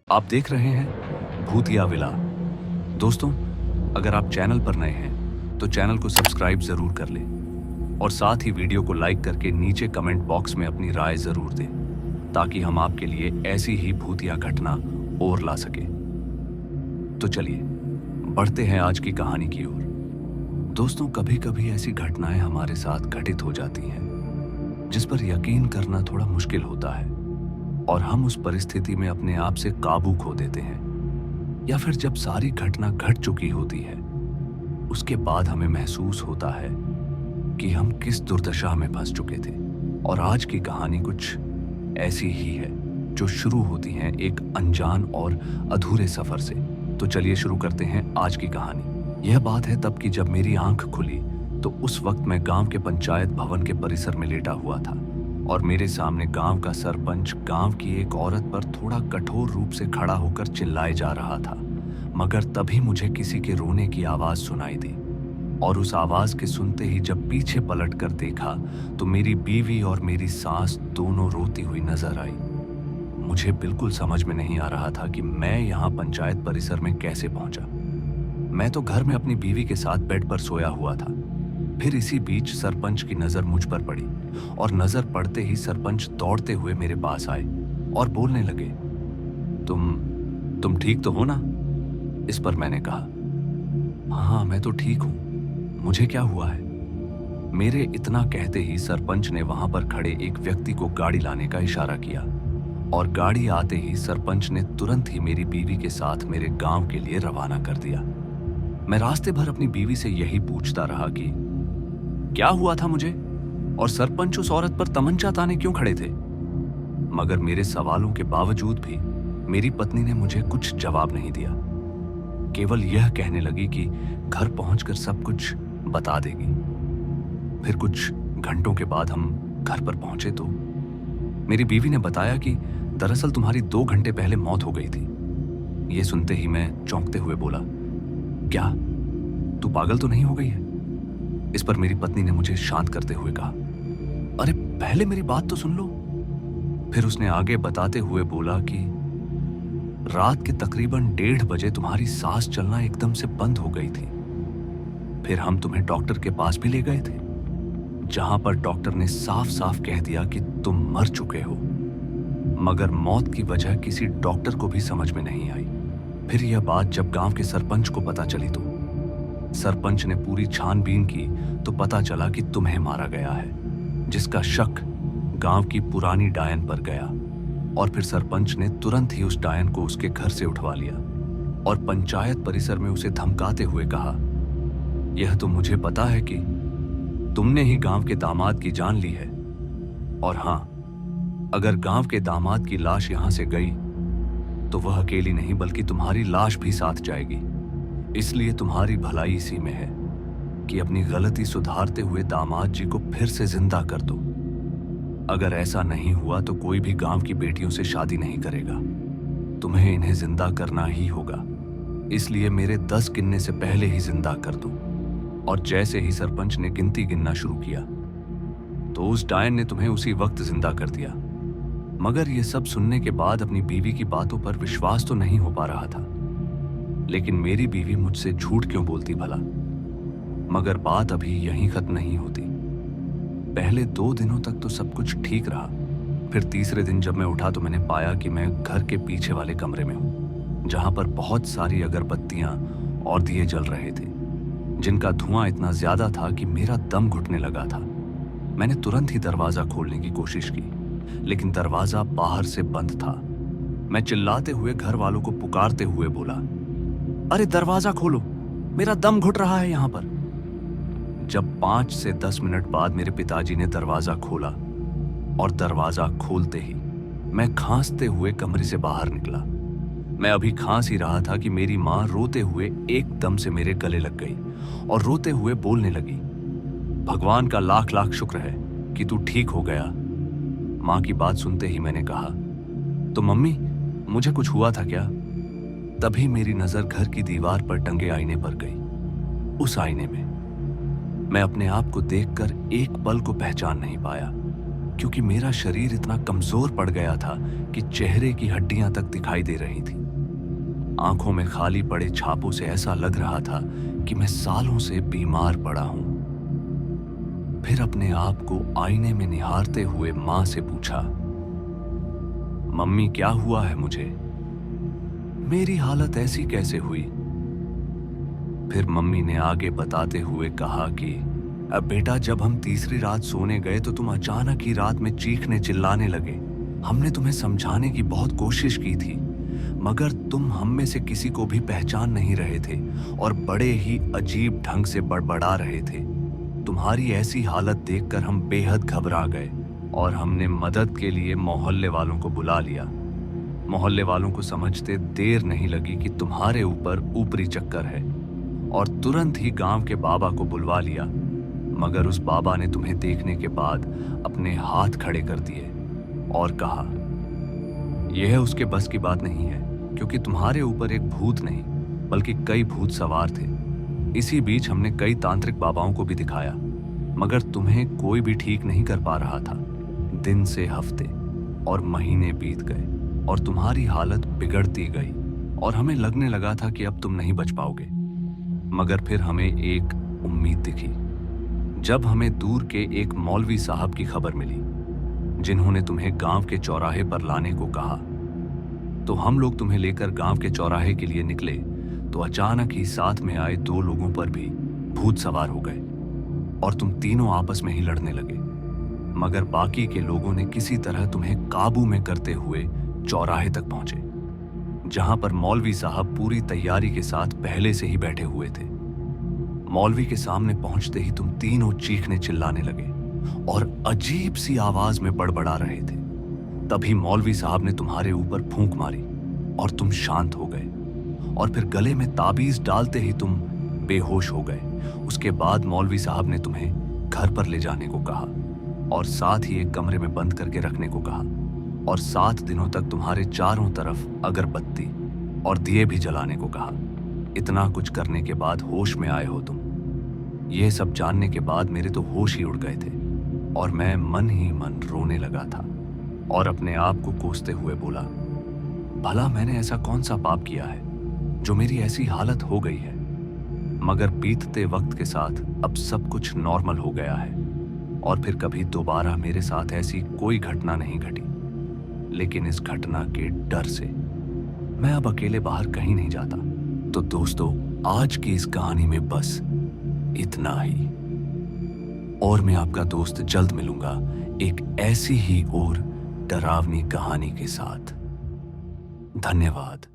आप देख रहे हैं भूतिया विला। दोस्तों, अगर आप चैनल पर नए हैं तो चैनल को सब्सक्राइब जरूर कर लें और साथ ही वीडियो को लाइक करके नीचे कमेंट बॉक्स में अपनी राय जरूर दें ताकि हम आपके लिए ऐसी ही भूतिया घटना और ला सके। तो चलिए बढ़ते हैं आज की कहानी की ओर। दोस्तों, कभी कभी ऐसी घटनाएं हमारे साथ घटित हो जाती हैं जिस पर यकीन करना थोड़ा मुश्किल होता है और हम उस परिस्थिति में अपने आप से काबू खो देते हैं, या फिर जब सारी घटना घट चुकी होती है उसके बाद हमें महसूस होता है कि हम किस दुर्दशा में फंस चुके थे। और आज की कहानी कुछ ऐसी ही है जो शुरू होती है एक अनजान और अधूरे सफर से। तो चलिए शुरू करते हैं आज की कहानी। यह बात है तब की जब मेरी आंख खुली तो उस वक्त मैं गांव के पंचायत भवन के परिसर में लेटा हुआ था और मेरे सामने गांव का सरपंच गांव की एक औरत पर थोड़ा कठोर रूप से खड़ा होकर चिल्लाए जा रहा था। मगर तभी मुझे किसी के रोने की आवाज सुनाई दी और उस आवाज के सुनते ही जब पीछे पलट कर देखा तो मेरी बीवी और मेरी सास दोनों रोती हुई नजर आई। मुझे बिल्कुल समझ में नहीं आ रहा था कि मैं यहाँ पंचायत परिसर में कैसे पहुंचा। मैं तो घर में अपनी बीवी के साथ बेड पर सोया हुआ था। फिर इसी बीच सरपंच की नजर मुझ पर पड़ी और नजर पड़ते ही सरपंच दौड़ते हुए मेरे पास आए और बोलने लगे, तुम ठीक तो हो ना? इस पर मैंने कहा, हाँ मैं तो ठीक हूं, मुझे क्या हुआ है? मेरे इतना कहते ही सरपंच ने वहां पर खड़े एक व्यक्ति को गाड़ी लाने का इशारा किया और गाड़ी आते ही सरपंच ने तुरंत ही मेरी बीवी के साथ मेरे गांव के लिए रवाना कर दिया। मैं रास्ते भर अपनी बीवी से यही पूछता रहा कि क्या हुआ था मुझे और सरपंच उस औरत पर तमंचा ताने क्यों खड़े थे। मगर मेरे सवालों के बावजूद भी मेरी पत्नी ने मुझे कुछ जवाब नहीं दिया। केवल यह कहने लगी कि घर पहुंचकर सब कुछ बता देगी। फिर कुछ घंटों के बाद हम घर पर पहुंचे तो मेरी बीवी ने बताया कि दरअसल तुम्हारी 2 घंटे पहले मौत हो गई थी। यह सुनते ही मैं चौंकते हुए बोला, क्या तू पागल तो नहीं हो गई है? इस पर मेरी पत्नी ने मुझे शांत करते हुए कहा, अरे पहले मेरी बात तो सुन लो। फिर उसने आगे बताते हुए बोला कि रात के तकरीबन 1:30 बजे तुम्हारी सांस चलना एकदम से बंद हो गई थी। फिर हम तुम्हें डॉक्टर के पास भी ले गए थे जहां पर डॉक्टर ने साफ साफ कह दिया कि तुम मर चुके हो। मगर मौत की वजह किसी डॉक्टर को भी समझ में नहीं आई। फिर यह बात जब गांव के सरपंच को पता चली तो सरपंच ने पूरी छानबीन की तो पता चला कि तुम्हें मारा गया है, जिसका शक गांव की पुरानी डायन पर गया। और फिर सरपंच ने तुरंत ही उस डायन को उसके घर से उठवा लिया और पंचायत परिसर में उसे धमकाते हुए कहा, यह तो मुझे पता है कि तुमने ही गांव के दामाद की जान ली है, और हां, अगर गांव के दामाद की लाश यहां से गई तो वह अकेली नहीं बल्कि तुम्हारी लाश भी साथ जाएगी। इसलिए तुम्हारी भलाई इसी में है कि अपनी गलती सुधारते हुए दामाद जी को फिर से जिंदा कर दो। अगर ऐसा नहीं हुआ तो कोई भी गांव की बेटियों से शादी नहीं करेगा। तुम्हें इन्हें जिंदा करना ही होगा, इसलिए मेरे 10 गिनने से पहले ही जिंदा कर दो। और जैसे ही सरपंच ने गिनती गिनना शुरू किया तो उस डायन ने तुम्हें उसी वक्त जिंदा कर दिया। मगर यह सब सुनने के बाद अपनी बीवी की बातों पर विश्वास तो नहीं हो पा रहा था। लेकिन मेरी बीवी मुझसे झूठ क्यों बोलती भला? मगर बात अभी यहीं खत्म नहीं होती। पहले 2 दिनों तक तो सब कुछ ठीक रहा। फिर तीसरे दिन जब मैं उठा तो मैंने पाया कि मैं घर के पीछे वाले कमरे में हूं, जहां पर बहुत सारी अगरबत्तियां और दिए जल रहे थे, जिनका धुआं इतना ज्यादा था कि मेरा दम घुटने लगा था। मैंने तुरंत ही दरवाजा खोलने की कोशिश की, लेकिन दरवाजा बाहर से बंद था। मैं चिल्लाते हुए घर वालों को पुकारते हुए बोला, अरे दरवाजा खोलो, मेरा दम घुट रहा है यहां पर। जब 5 से 10 मिनट बाद मेरे पिताजी ने दरवाजा खोला और दरवाजा खोलते ही मैं खांसते हुए कमरे से बाहर निकला। मैं अभी खांस ही रहा था कि मेरी मां रोते हुए एकदम से मेरे गले लग गई और रोते हुए बोलने लगी, भगवान का लाख लाख शुक्र है कि तू ठीक हो गया। मां की बात सुनते ही मैंने कहा, तो मम्मी मुझे कुछ हुआ था क्या? तभी मेरी नजर घर की दीवार पर टंगे आईने पर गई। उस आईने में मैं अपने आप को देखकर एक पल को पहचान नहीं पाया। क्योंकि मेरा शरीर इतना कमजोर पड़ गया था कि चेहरे की हड्डियां तक दिखाई दे रही थी। आंखों में खाली पड़े छापों से ऐसा लग रहा था कि मैं सालों से बीमार पड़ा हूं। फिर अपने आप को आईने में निहारते हुए मां से पूछा, मम्मी क्या हुआ है मुझे? मेरी हालत ऐसी कैसे हुई? फिर मम्मी ने आगे बताते हुए कहा कि अब बेटा, जब हम तीसरी रात सोने गए तो तुम अचानक ही रात में चीखने चिल्लाने लगे। हमने तुम्हें समझाने की बहुत कोशिश की थी, मगर तुम हम में से किसी को भी पहचान नहीं रहे थे और बड़े ही अजीब ढंग से बड़बड़ा रहे थे। तुम्हारी ऐसी हालत देखकर हम बेहद घबरा गए और हमने मदद के लिए मोहल्ले वालों को बुला लिया। मोहल्ले वालों को समझते देर नहीं लगी कि तुम्हारे ऊपर ऊपरी चक्कर है और तुरंत ही गांव के बाबा को बुलवा लिया। मगर उस बाबा ने तुम्हें देखने के बाद अपने हाथ खड़े कर दिए और कहा, यह उसके बस की बात नहीं है, क्योंकि तुम्हारे ऊपर एक भूत नहीं बल्कि कई भूत सवार थे। इसी बीच हमने कई तांत्रिक बाबाओं को भी दिखाया, मगर तुम्हें कोई भी ठीक नहीं कर पा रहा था। दिन से हफ्ते और महीने बीत गए और तुम्हारी हालत बिगड़ती गई और हमें लगने लगा था कि अब तुम नहीं बच पाओगे। मगर फिर हमें एक उम्मीद दिखी जब हमें दूर के एक मौलवी साहब की खबर मिली, जिन्होंने तुम्हें गांव के चौराहे पर लाने को कहा। तो हम लोग तुम्हें लेकर गांव के चौराहे के लिए निकले तो अचानक ही साथ में आए दो लोगों पर भी भूत सवार हो गए और तुम तीनों आपस में ही लड़ने लगे। मगर बाकी के लोगों ने किसी तरह तुम्हें काबू में करते हुए चौराहे तक पहुंचे, जहां पर मौलवी साहब पूरी तैयारी के साथ पहले से ही बैठे हुए थे। मौलवी के सामने पहुंचते ही तुम तीनों चीखने चिल्लाने लगे और अजीब सी आवाज में बड़बड़ा रहे थे। तभी मौलवी साहब ने तुम्हारे ऊपर फूंक मारी और तुम शांत हो गए और फिर गले में ताबीज डालते ही तुम बेहोश हो गए। उसके बाद मौलवी साहब ने तुम्हें घर पर ले जाने को कहा और साथ ही एक कमरे में बंद करके रखने को कहा और 7 दिनों तक तुम्हारे चारों तरफ अगरबत्ती और दिए भी जलाने को कहा। इतना कुछ करने के बाद होश में आए हो तुम। यह सब जानने के बाद मेरे तो होश ही उड़ गए थे और मैं मन ही मन रोने लगा था और अपने आप को कोसते हुए बोला, भला मैंने ऐसा कौन सा पाप किया है जो मेरी ऐसी हालत हो गई है? मगर बीतते वक्त के साथ अब सब कुछ नॉर्मल हो गया है और फिर कभी दोबारा मेरे साथ ऐसी कोई घटना नहीं घटी। लेकिन इस घटना के डर से मैं अब अकेले बाहर कहीं नहीं जाता। तो दोस्तों, आज की इस कहानी में बस इतना ही और मैं आपका दोस्त जल्द मिलूंगा एक ऐसी ही और डरावनी कहानी के साथ। धन्यवाद।